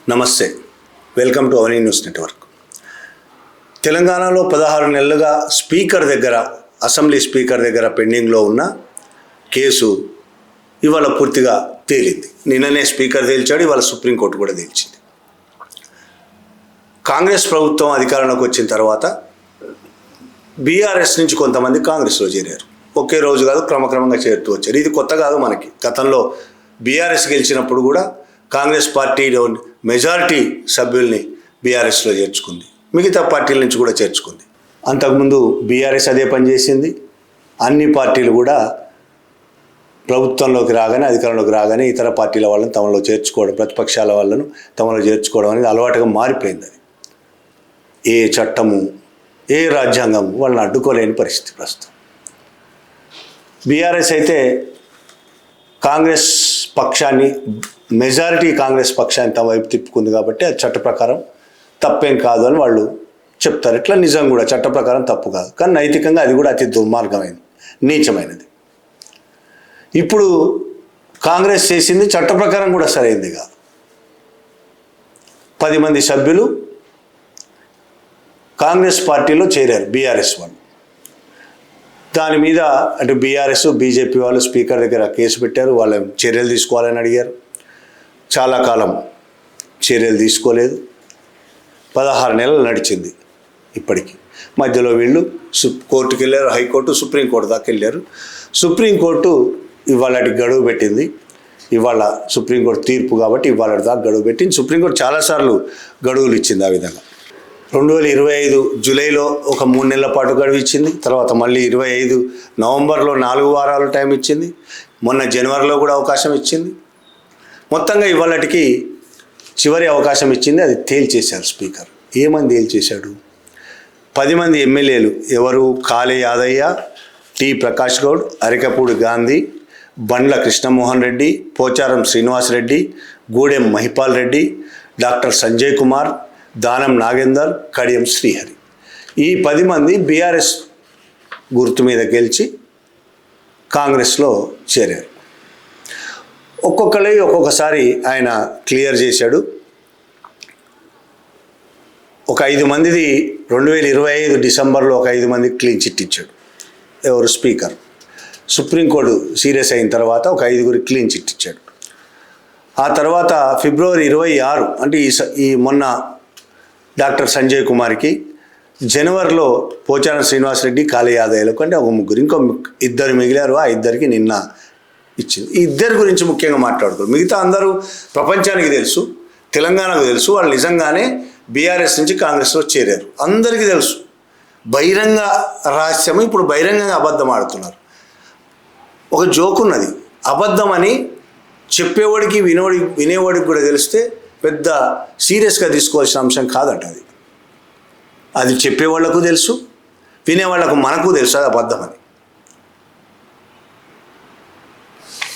నమస్తే, welcome to Avani news network. తెలంగాణలో 16 నెలలుగా అసెంబ్లీ స్పీకర్ దగ్గర పెండింగ్లో ఉన్న కేసు ఇవాళ పూర్తిగా తేలింది. నిన్ననే స్పీకర్ తేల్చాడు, ఇవాళ సుప్రీంకోర్టు కూడా తేల్చింది. కాంగ్రెస్ ప్రభుత్వం అధికారంలోకి వచ్చిన తర్వాత బీఆర్ఎస్ నుంచి కొంతమంది కాంగ్రెస్లో చేరారు. ఒకే రోజు కాదు, క్రమక్రమంగా చేరుతూ వచ్చారు. ఇది కొత్త కాదు మనకి. గతంలో బీఆర్ఎస్ గెలిచినప్పుడు కూడా కాంగ్రెస్ పార్టీలో మెజారిటీ సభ్యుల్ని బీఆర్ఎస్లో చేర్చుకుంది, మిగతా పార్టీల నుంచి కూడా చేర్చుకుంది. అంతకుముందు బీఆర్ఎస్ అదే పని చేసింది. అన్ని పార్టీలు కూడా ప్రభుత్వంలోకి రాగానే, అధికారంలోకి రాగానే ఇతర పార్టీల వాళ్ళని తమలో చేర్చుకోవడం, ప్రతిపక్షాల వాళ్ళను తమలో చేర్చుకోవడం అనేది అలవాటుగా మారిపోయింది. అది ఏ చట్టము, ఏ రాజ్యాంగం వాళ్ళని అడ్డుకోలేని పరిస్థితి ప్రస్తుతం. బీఆర్ఎస్ అయితే కాంగ్రెస్ పక్షాన్ని, మెజారిటీ కాంగ్రెస్ పక్షాన్ని తమ వైపు తిప్పుకుంది కాబట్టి అది చట్ట ప్రకారం తప్పేం కాదు అని వాళ్ళు చెప్తారు. ఇట్లా నిజం కూడా చట్ట ప్రకారం తప్పు కాదు, కానీ నైతికంగా అది కూడా అతి దుర్మార్గమైనది, నీచమైనది. ఇప్పుడు కాంగ్రెస్ చేసింది చట్ట ప్రకారం కూడా సరైంది కాదు. 10 మంది సభ్యులు కాంగ్రెస్ పార్టీలో చేరారు, బీఆర్ఎస్ వాళ్ళు. దాని మీద అటు బీఆర్ఎస్, బీజేపీ వాళ్ళు స్పీకర్ దగ్గర కేసు పెట్టారు. వాళ్ళ చర్యలు తీసుకోవాలని అడిగారు. చాలా కాలం చర్యలు తీసుకోలేదు. 16 నెలలు నడిచింది ఇప్పటికీ. మధ్యలో వీళ్ళు కోర్టుకు వెళ్ళారు, హైకోర్టు, సుప్రీంకోర్టు దాకా వెళ్ళారు. సుప్రీంకోర్టు ఇవాళకి గడువు పెట్టింది. ఇవాళ సుప్రీంకోర్టు తీర్పు కాబట్టి ఇవాళ దాకా గడువు పెట్టింది. సుప్రీంకోర్టు చాలాసార్లు గడువులు ఇచ్చింది. ఆ విధంగా 2025 జూలైలో ఒక 3 నెలల పాటు గడువు ఇచ్చింది. తర్వాత మళ్ళీ 25 నవంబర్లో 4 వారాలు టైం ఇచ్చింది. మొన్న జనవరిలో కూడా అవకాశం ఇచ్చింది. మొత్తంగా ఇవాళకి చివరి అవకాశం ఇచ్చింది. అది తేల్చేశారు స్పీకర్. ఏమని తేల్చేశాడు? 10 మంది ఎమ్మెల్యేలు ఎవరు? కాళే యాదయ్య, టి ప్రకాష్ గౌడ్, అరికపూడి గాంధీ, బండ్ల కృష్ణమోహన్ రెడ్డి, పోచారం శ్రీనివాస్ రెడ్డి, గూడెం మహిపాల్ రెడ్డి, డాక్టర్ సంజయ్ కుమార్, దానం నాగేందర్, కడియం శ్రీహరి. ఈ 10 మంది బీఆర్ఎస్ గుర్తు మీద గెలిచి కాంగ్రెస్లో చేరారు. ఒక్కొక్కసారి ఆయన క్లియర్ చేశాడు. ఒక 5 మందిది 2025 డిసెంబర్లో ఒక 5 మందికి క్లీన్ చిట్ ఇచ్చాడు. ఎవరు? స్పీకర్. సుప్రీంకోర్టు సీరియస్ అయిన తర్వాత ఒక 5గురికి క్లీన్ చిట్ ఇచ్చాడు. ఆ తర్వాత ఫిబ్రవరి 26 అంటే ఈ మొన్న డాక్టర్ సంజయ్ కుమార్కి, జనవరిలో పోచారం శ్రీనివాస్ రెడ్డి, కాళే యాదయ్యలకు అంటే ఒక 3, ఇంకో 2 మిగిలారు. ఆ 2కి నిన్న ఇచ్చింది. ఈ 2 గురించి ముఖ్యంగా మాట్లాడుకోరు. మిగతా అందరూ ప్రపంచానికి తెలుసు, తెలంగాణకు తెలుసు, వాళ్ళు నిజంగానే బీఆర్ఎస్ నుంచి కాంగ్రెస్లో చేరారు. అందరికీ తెలుసు. బహిరంగ రహస్యము. ఇప్పుడు బహిరంగంగా అబద్ధం ఆడుతున్నారు. ఒక జోక్ ఉన్నది, అబద్ధం అని చెప్పేవాడికి వినేవాడికి కూడా తెలిస్తే పెద్ద సీరియస్గా తీసుకోవాల్సిన అంశం కాదంట. అది చెప్పేవాళ్లకు తెలుసు, వినేవాళ్లకు మనకు తెలుసు అది అబద్ధం అని.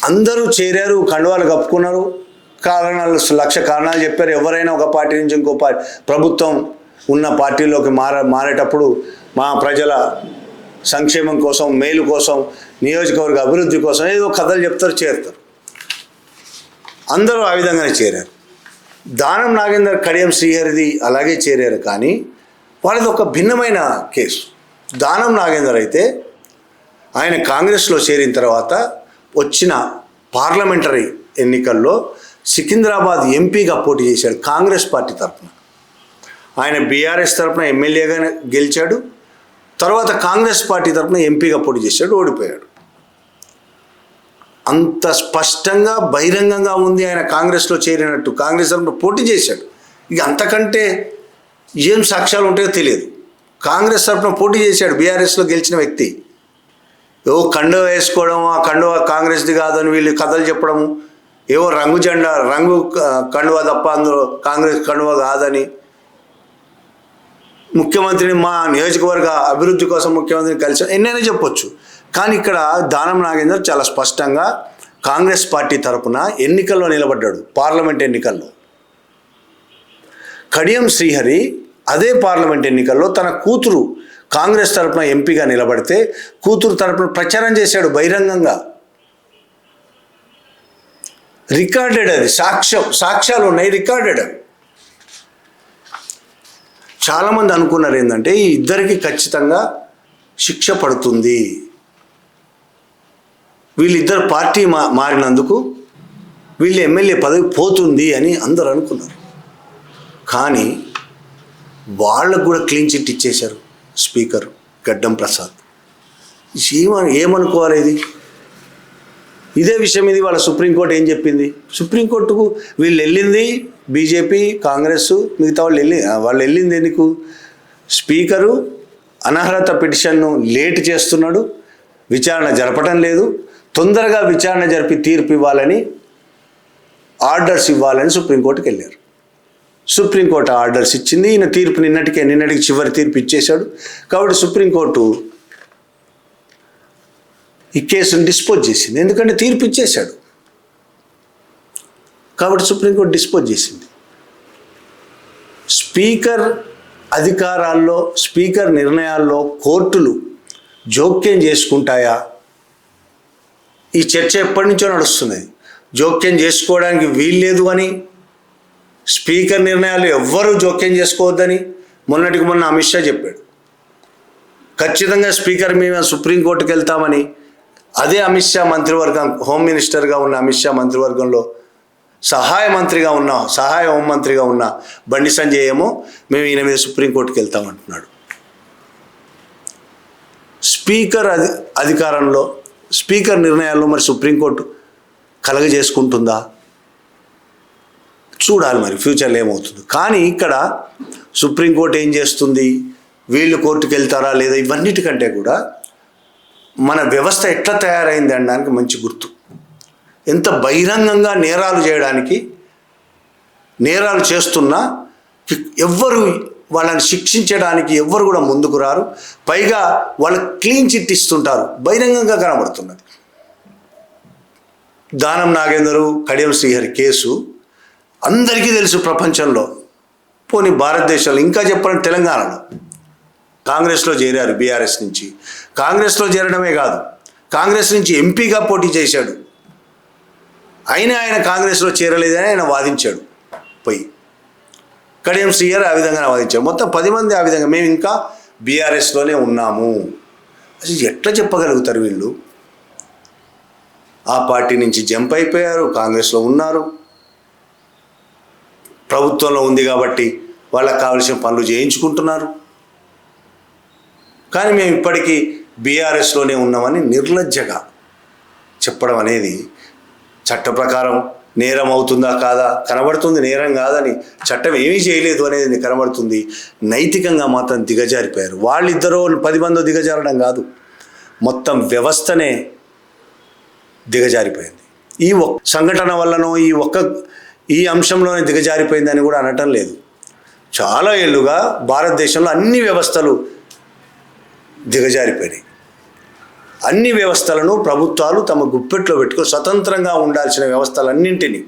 అందరూ చేరారు, కండువాలు కప్పుకున్నారు, కారణాలు 1,00,000 కారణాలు చెప్పారు. ఎవరైనా ఒక పార్టీ నుంచి ఇంకో ప్రభుత్వం ఉన్న పార్టీలోకి మారేటప్పుడు మా ప్రజల సంక్షేమం కోసం, మేలు కోసం, నియోజకవర్గ అభివృద్ధి కోసం ఏదో కథలు చెప్తారు, చేరుతారు. అందరూ ఆ విధంగానే చేరారు. దానం నాగేందర్, కడియం శ్రీహరిది అలాగే చేరారు. కానీ వాళ్ళది ఒక భిన్నమైన కేసు. దానం నాగేందర్ అయితే ఆయన కాంగ్రెస్లో చేరిన తర్వాత వచ్చిన పార్లమెంటరీ ఎన్నికల్లో సికింద్రాబాద్ ఎంపీగా పోటీ చేశాడు కాంగ్రెస్ పార్టీ తరఫున. ఆయన బీఆర్ఎస్ తరఫున ఎమ్మెల్యేగా గెలిచాడు. తర్వాత కాంగ్రెస్ పార్టీ తరఫున ఎంపీగా పోటీ చేశాడు, ఓడిపోయాడు. అంత స్పష్టంగా బహిరంగంగా ఉంది ఆయన కాంగ్రెస్లో చేరినట్టు. కాంగ్రెస్ తరఫున పోటీ చేశాడు. ఇక అంతకంటే ఏం సాక్ష్యాలు ఉంటాయో తెలియదు. కాంగ్రెస్ తరఫున పోటీ చేశాడు బీఆర్ఎస్లో గెలిచిన వ్యక్తి. ఏవో కండువ వేసుకోవడం, ఆ కండువ కాంగ్రెస్ది కాదని వీళ్ళు కథలు చెప్పడము, ఏవో రంగు కండువ తప్ప అందులో కాంగ్రెస్ కండువ కాదని, ముఖ్యమంత్రిని మా నియోజకవర్గ అభివృద్ధి కోసం ముఖ్యమంత్రిని కలిసి ఎన్నైనా చెప్పొచ్చు. కానీ ఇక్కడ దానం నాగేందర్ చాలా స్పష్టంగా కాంగ్రెస్ పార్టీ తరఫున ఎన్నికల్లో నిలబడ్డాడు, పార్లమెంట్ ఎన్నికల్లో. కడియం శ్రీహరి అదే పార్లమెంట్ ఎన్నికల్లో తన కూతురు కాంగ్రెస్ తరఫున ఎంపీగా నిలబడితే కూతురు తరఫున ప్రచారం చేశాడు బహిరంగంగా. రికార్డెడ్, అది సాక్ష్యాలు ఉన్నాయి, రికార్డెడ్. చాలామంది అనుకున్నారు ఏంటంటే ఈ ఇద్దరికి ఖచ్చితంగా శిక్ష పడుతుంది, వీళ్ళిద్దరు పార్టీ మారినందుకు వీళ్ళ ఎమ్మెల్యే పదవి పోతుంది అని అందరూ అనుకున్నారు. కానీ వాళ్ళకు కూడా క్లీన్ చిట్ ఇచ్చేశారు స్పీకర్ గడ్డం ప్రసాద్. ఏమనుకోవాలి ఇది? ఇదే విషయం ఇది వాళ్ళ సుప్రీంకోర్టు ఏం చెప్పింది? సుప్రీంకోర్టుకు వీళ్ళు వెళ్ళింది బీజేపీ, కాంగ్రెస్, మిగతా వాళ్ళు వెళ్ళింది ఎందుకు? స్పీకరు అనర్హత పిటిషన్ను లేట్ చేస్తున్నాడు, విచారణ జరపడం లేదు, తొందరగా విచారణ జరిపి తీర్పు ఇవ్వాలని, ఆర్డర్స్ ఇవ్వాలని సుప్రీంకోర్టుకి వెళ్ళారు. సుప్రీంకోర్టు ఆర్డర్స్ ఇచ్చింది. ఈయన తీర్పు నిన్నటికి చివరి తీర్పు ఇచ్చేశాడు. కాబట్టి సుప్రీంకోర్టు ఈ కేసును డిస్పోజ్ చేసింది. ఎందుకంటే తీర్పు ఇచ్చేశాడు కాబట్టి సుప్రీంకోర్టు డిస్పోజ్ చేసింది. స్పీకర్ అధికారాల్లో, స్పీకర్ నిర్ణయాల్లో కోర్టులు జోక్యం చేసుకుంటాయా? ఈ చర్చ ఎప్పటి నుంచో నడుస్తున్నది. జోక్యం చేసుకోవడానికి వీల్లేదు అని, స్పీకర్ నిర్ణయాలు ఎవ్వరూ జోక్యం చేసుకోవద్దని మొన్నటికి మొన్న అమిత్ షా చెప్పాడు. ఖచ్చితంగా స్పీకర్ మీద సుప్రీంకోర్టుకు వెళ్తామని అదే అమిత్ షా మంత్రివర్గం, హోమ్ మినిస్టర్గా ఉన్న అమిత్ షా మంత్రివర్గంలో సహాయ హోంమంత్రిగా ఉన్న బండి సంజయ్ ఏమో మేము ఈయన మీద సుప్రీంకోర్టుకు వెళ్తామంటున్నాడు. స్పీకర్ అధికారంలో, స్పీకర్ నిర్ణయాల్లో మరి సుప్రీంకోర్టు కలగజేసుకుంటుందా? చూడాలి మరి ఫ్యూచర్లో ఏమవుతుంది. కానీ ఇక్కడ సుప్రీంకోర్టు ఏం చేస్తుంది, వీళ్ళు కోర్టుకు వెళ్తారా లేదా, ఇవన్నిటికంటే కూడా మన వ్యవస్థ ఎట్లా తయారైంది అనడానికి మంచి గుర్తు. ఎంత బహిరంగంగా నేరాలు చేస్తున్నా ఎవ్వరు వాళ్ళని శిక్షించడానికి ఎవ్వరు కూడా ముందుకు రారు. పైగా వాళ్ళు క్లీన్ చిట్ ఇస్తుంటారు, బహిరంగంగా కనబడుతున్నది. దానం నాగేందరు, కడియం శ్రీహరి కేసు అందరికీ తెలుసు ప్రపంచంలో, పోనీ భారతదేశంలో, ఇంకా చెప్పాలంటే తెలంగాణలో కాంగ్రెస్లో చేరారు. బీఆర్ఎస్ నుంచి కాంగ్రెస్లో చేరడమే కాదు, కాంగ్రెస్ నుంచి ఎంపీగా పోటీ చేశాడు. అయినా ఆయన కాంగ్రెస్లో చేరలేదని ఆయన వాదించాడు. పోయి కడియం శ్రీహరి ఆ విధంగా వాదించాడు. మొత్తం 10 మంది ఆ విధంగా మేము ఇంకా బీఆర్ఎస్లోనే ఉన్నాము. అసలు ఎట్లా చెప్పగలుగుతారు వీళ్ళు? ఆ పార్టీ నుంచి జంప్ అయిపోయారు, కాంగ్రెస్లో ఉన్నారు, ప్రభుత్వంలో ఉంది కాబట్టి వాళ్ళకి కావలసిన పనులు చేయించుకుంటున్నారు. కానీ మేము ఇప్పటికీ బీఆర్ఎస్లోనే ఉన్నామని నిర్లజ్జగా చెప్పడం అనేది చట్ట ప్రకారం నేరం అవుతుందా కాదా కనబడుతుంది. నేరం కాదని, చట్టం ఏమీ చేయలేదు అనేది కనబడుతుంది. నైతికంగా మాత్రం దిగజారిపోయారు. వాళ్ళిద్దరూ 10 మందో దిగజారడం కాదు, మొత్తం వ్యవస్థనే దిగజారిపోయింది. ఈ సంఘటన వల్లనో ఈ అంశంలోనే దిగజారిపోయిందని కూడా అనటం లేదు. చాలా ఏళ్ళుగా భారతదేశంలో అన్ని వ్యవస్థలు దిగజారిపోయినాయి. అన్ని వ్యవస్థలను ప్రభుత్వాలు తమ గుప్పెట్లో పెట్టుకొని స్వతంత్రంగా ఉండాల్సిన వ్యవస్థలన్నింటినీ,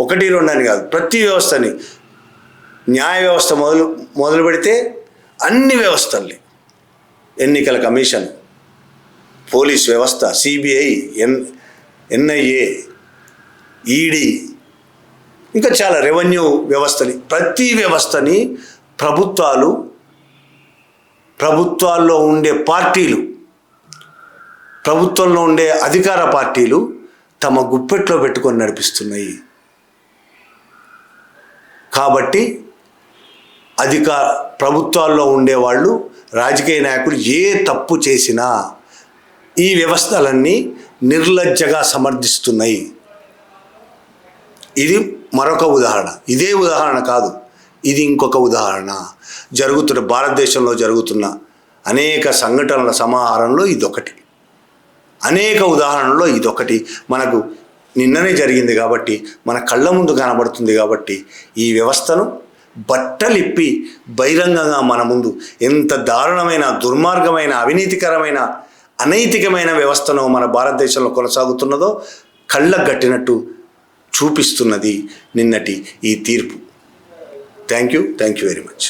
1, 2 అని కాదు, ప్రతి వ్యవస్థని, న్యాయ వ్యవస్థ మొదలు పెడితే అన్ని వ్యవస్థల్ని, ఎన్నికల కమిషన్, పోలీస్ వ్యవస్థ, సిబిఐ, ఎన్ఐఏ, ఈడీ, ఇంకా చాలా రెవెన్యూ వ్యవస్థని, ప్రతి వ్యవస్థని ప్రభుత్వాల్లో ఉండే పార్టీలు, ప్రభుత్వంలో ఉండే అధికార పార్టీలు తమ గుప్పెట్లో పెట్టుకొని నడిపిస్తున్నాయి. కాబట్టి ప్రభుత్వాల్లో ఉండేవాళ్ళు, రాజకీయ నాయకులు ఏ తప్పు చేసినా ఈ వ్యవస్థలన్నీ నిర్లజ్జగా సమర్థిస్తున్నాయి. ఇది మరొక ఉదాహరణ. ఇదే ఉదాహరణ కాదు, ఇది ఇంకొక ఉదాహరణ. భారతదేశంలో జరుగుతున్న అనేక సంఘటనల సమాహారంలో ఇదొకటి, అనేక ఉదాహరణల్లో ఇదొకటి. మనకు నిన్ననే జరిగింది కాబట్టి, మన కళ్ళ ముందు కనబడుతుంది కాబట్టి, ఈ వ్యవస్థను బట్టలిప్పి బహిరంగంగా మన ముందు ఎంత దారుణమైన, దుర్మార్గమైన, అవినీతికరమైన, అనైతికమైన వ్యవస్థను మన భారతదేశంలో కొనసాగుతున్నదో కళ్ళకు గట్టినట్టు చూపిస్తున్నది నిన్నటి ఈ తీర్పు. Thank you very much.